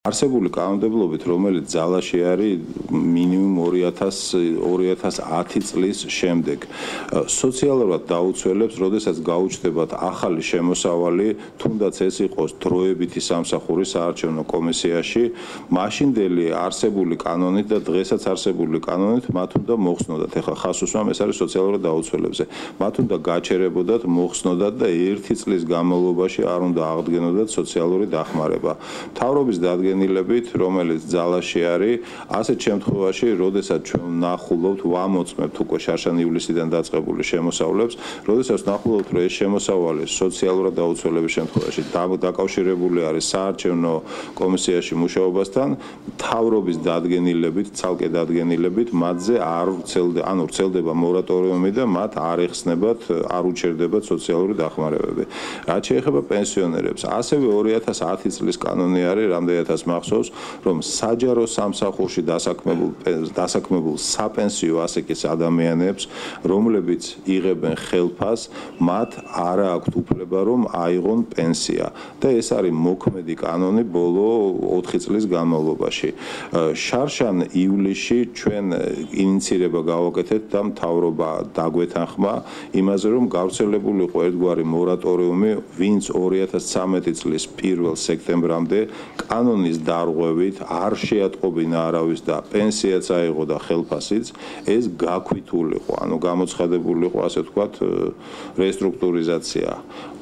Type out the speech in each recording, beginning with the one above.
არსებული კანონმდებლობით, რომელიც ძალაში არის მინიმუმ 2010 წლის შემდეგ, სოციალურად დაუცველებს, როდესაც გაუჩნდებათ ახალი შემოსავალი, თუნდაც ეს იყოს დროებითი სამსახური საარჩევნო კომისიაში, მაშინდელი არსებული კანონით და დღესაც არსებული კანონით მათ უნდა მოხსნოდათ. ეხლა ხას უსვამ, ეს არის სოციალურად დაუცველებზე. მათ უნდა გაჩერებოდათ, მოხსნოდათ და 1 წლის განმავლობაში არ უნდა აღდგენოდათ სოციალური დახმარება. მთავრობის დადგენილებით, რომელიც ძალაში არის, ასეთ შემთხვევაში, როდესაც ჩვენ ვნახულობთ, ვამოწმებთ უკვე შარშან-ივლისიდან დაწყებული შემოსავლებს, როდესაც ვნახულობთ, რომ ეს შემოსავალი სოციალურად დაუცველების შემთხვევაში დაკავშირებული არის საარჩევნო კომისიაში მუშაობასთან, მთავრობის დადგენილებით, ცალკე დადგენილებით, მათზე არ ვრცელდება მორატორიუმი და მათ არ ეხსნებათ, არ უჩერდებათ სოციალური დახმარებები. რაც შეეხება პენსიონერებს, ასევე 2010 წლის კანონი არის, რამდენადაც მახსოვს, რომ საჯარო სამსახურში დასაქმებულ საპენსიო ასაკის ადამიანებს, რომლებიც იღებენ ხელფას, მათ არ აქვთ უფლება, რომ აიღონ პენსია. და ეს არის მოქმედი კანონი ბოლო 4 წლის განმავლობაში. შარშან-ივლისში ჩვენ ინიცირება გავაკეთეთ და მთავრობა დაგვეთანხმა იმაზე, რომ გავრცელებული იყო ერთგვარი მორატორიუმი, ვინც 2013 წლის 1 სექტემბრამდე კანონის დარღვევით არ შეატყობინა არავის და პენსიაც აიღო და ხელფასიც, ეს გაქვიტულიყო, ანუ გამოცხადებული იყო, ასე ვთქვათ, რესტრუქტურიზაცია.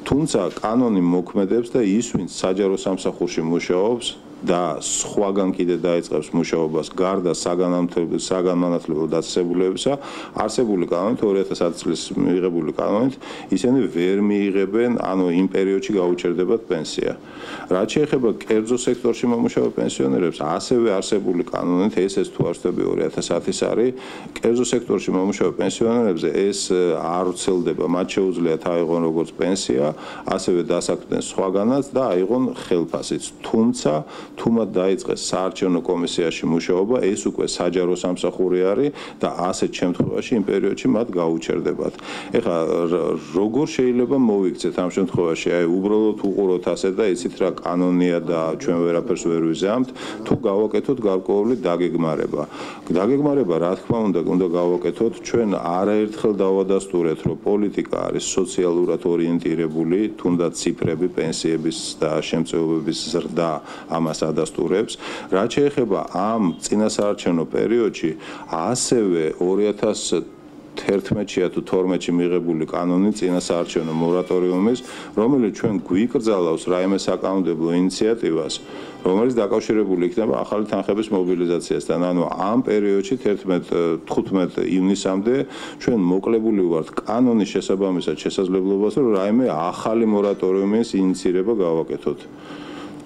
თუმცა კანონი მოქმედებს და ის, ვინც საჯარო სამსახურში მუშაობს და სხვაგან კიდე დაიწყებს მუშაობას გარდა საგანმანათლებლო დაწესებულებებისა, არსებული კანონით 2010 წლის მიღებული კანონით ისინი ვერ მიიღებენ, ანუ იმ პერიოდში გაუჩერდებათ პენსია. რაც შეეხება კერძო სექტორში მომუშავე პენსიონერებს, ასევე არსებული კანონით ეს თუ არ ვცდები 2010-ის არის, კერძო სექტორში მომუშავე პენსიონერებზე ეს არ ვრცელდება, მათ შეუძლიათ აიღონ როგორც პენსია, ასევე დასაქმდნენ სხვაგანაც და აიღონ ხელფასიც. თუმცა თუ მათ დაიწყეს საარჩევნო კომისიაში მუშაობა, ეს უკვე საჯარო სამსახური არის და ასეთ შემთხვევაში იმ პერიოდში მათ გაუჩერდებათ. ეხლა როგორ შეიძლება მოვიქცეთ ამ შემთხვევაში? აი უბრალოდ უყუროთ ასე და იცით რა კანონია და ჩვენ ვერაფერს ვერ ვიზამთ, თუ გავაკეთოთ გარკვეული დაგეგმარება. დაგეგმარება, რა თქმა უნდა გავაკეთოთ, ჩვენ არაერთხელ დავადასტურეთ, რომ პოლიტიკა არის სოციალურად ორიენტირებული, თუნდაც ციფრები, პენსიების და შემწეობების ზრდა ამას ადასტურებს. რაც შეეხება ამ წინასაარჩევნო პერიოდში, ასევე 2011-ში თუ 12-ში მიღებული კანონი წინასაარჩევნო მორატორიუმის, რომელიც ჩვენ გვიკრძალავს რაიმე საკანონმდებლო ინიციატივას, რომელიც დაკავშირებული იქნება ახალი თანხების მობილიზაციასთან. ანუ ამ პერიოდში 15 ივნისამდე ჩვენ მოკლებული ვართ კანონის შესაბამისად შესაძლებლობას, რომ რაიმე ახალი მორატორიუმის ინიცირება გავაკეთოთ.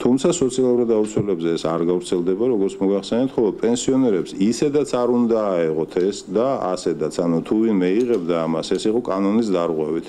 თუმცა სოციალურად დაუცველებზე ეს არ გავრცელდება, როგორც მოგახსენეთ, ხოლო პენსიონერებს ისედაც არ უნდა აეღოთ ეს და ასედაც, ანუ თუ ვინმე იღებდა ამას, ეს იყო კანონის დარღვევით.